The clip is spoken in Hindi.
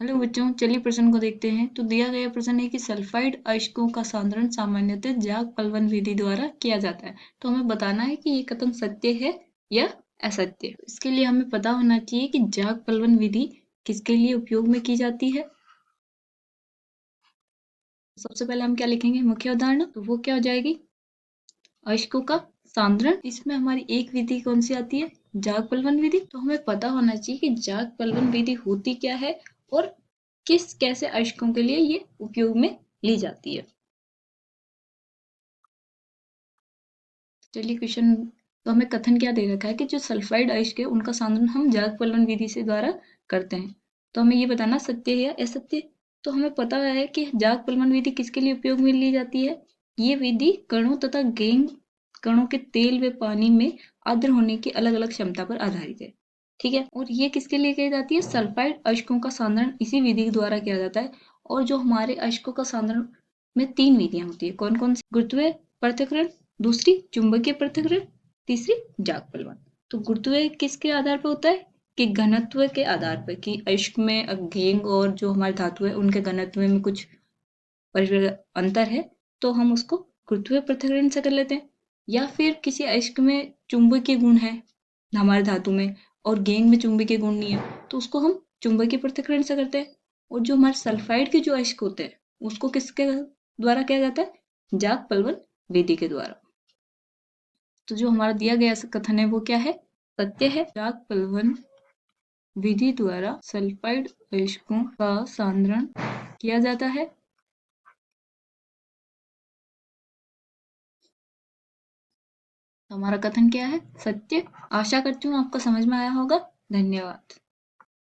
हेलो बच्चों, चलिए प्रश्न को देखते हैं। तो दिया गया प्रश्न है कि सल्फाइड अयस्कों का सांद्रण सामान्यतः जाग पलवन विधि द्वारा किया जाता है। तो हमें बताना है कि ये कथन सत्य है या असत्य। इसके लिए हमें पता होना चाहिए कि जाग पलवन विधि किसके लिए उपयोग में की जाती है। सबसे पहले हम क्या लिखेंगे, मुख्य उदाहरण। तो वो क्या हो जाएगी, अयस्कों का सांद्रण। इसमें हमारी एक विधि कौन सी आती है, जाग पलवन विधि। तो हमें पता होना चाहिए कि जाग पलवन विधि होती क्या है और किस कैसे अयस्कों के लिए ये उपयोग में ली जाती है। चलिए क्वेश्चन, तो हमें कथन क्या दे रखा है कि जो सल्फाइड अयस्क है उनका सांद्रण हम जाग पलवन विधि से द्वारा करते हैं। तो हमें ये बताना सत्य है या असत्य। तो हमें पता है कि जाग पलवन विधि किसके लिए उपयोग में ली जाती है। ये विधि कणों तथा गेंद कणों के तेल व पानी में आर्द्र होने की अलग अलग क्षमता पर आधारित है। ठीक है, और ये किसके लिए की जाती है, सल्फाइड अयस्कों का सांद्रण इसी विधि के द्वारा किया जाता है। और जो हमारे अयस्कों का सांद्रण में तीन विधियां होती है, कौन कौन सी, गुरुत्वीय पृथक्करण, दूसरी चुंबकीय पृथक्करण, तीसरी जाग पलवन। तो गुरुत्वीय किसके आधार पर होता है, कि घनत्व के आधार पर, कि अयस्क में गेंद और जो हमारे धातु है उनके घनत्व में कुछ अंतर है, तो हम उसको गुरुत्वीय पृथक्करण से कर लेते हैं। या फिर किसी अयस्क में चुंबकीय गुण है हमारे धातु में और गेंद में चुंबकीय गुण नहीं है, तो उसको हम चुंबकीय पृथक्करण से करते हैं। और जो हमारे सल्फाइड के जो अयस्क होते हैं उसको किसके द्वारा किया जाता है, जाग पलवन विधि के द्वारा। तो जो हमारा दिया गया कथन है वो क्या है, सत्य है। जाग पलवन विधि द्वारा सल्फाइड अयस्कों का सांद्रण किया जाता है। तो हमारा कथन क्या है, सत्य। आशा करती हूँ आपको समझ में आया होगा। धन्यवाद।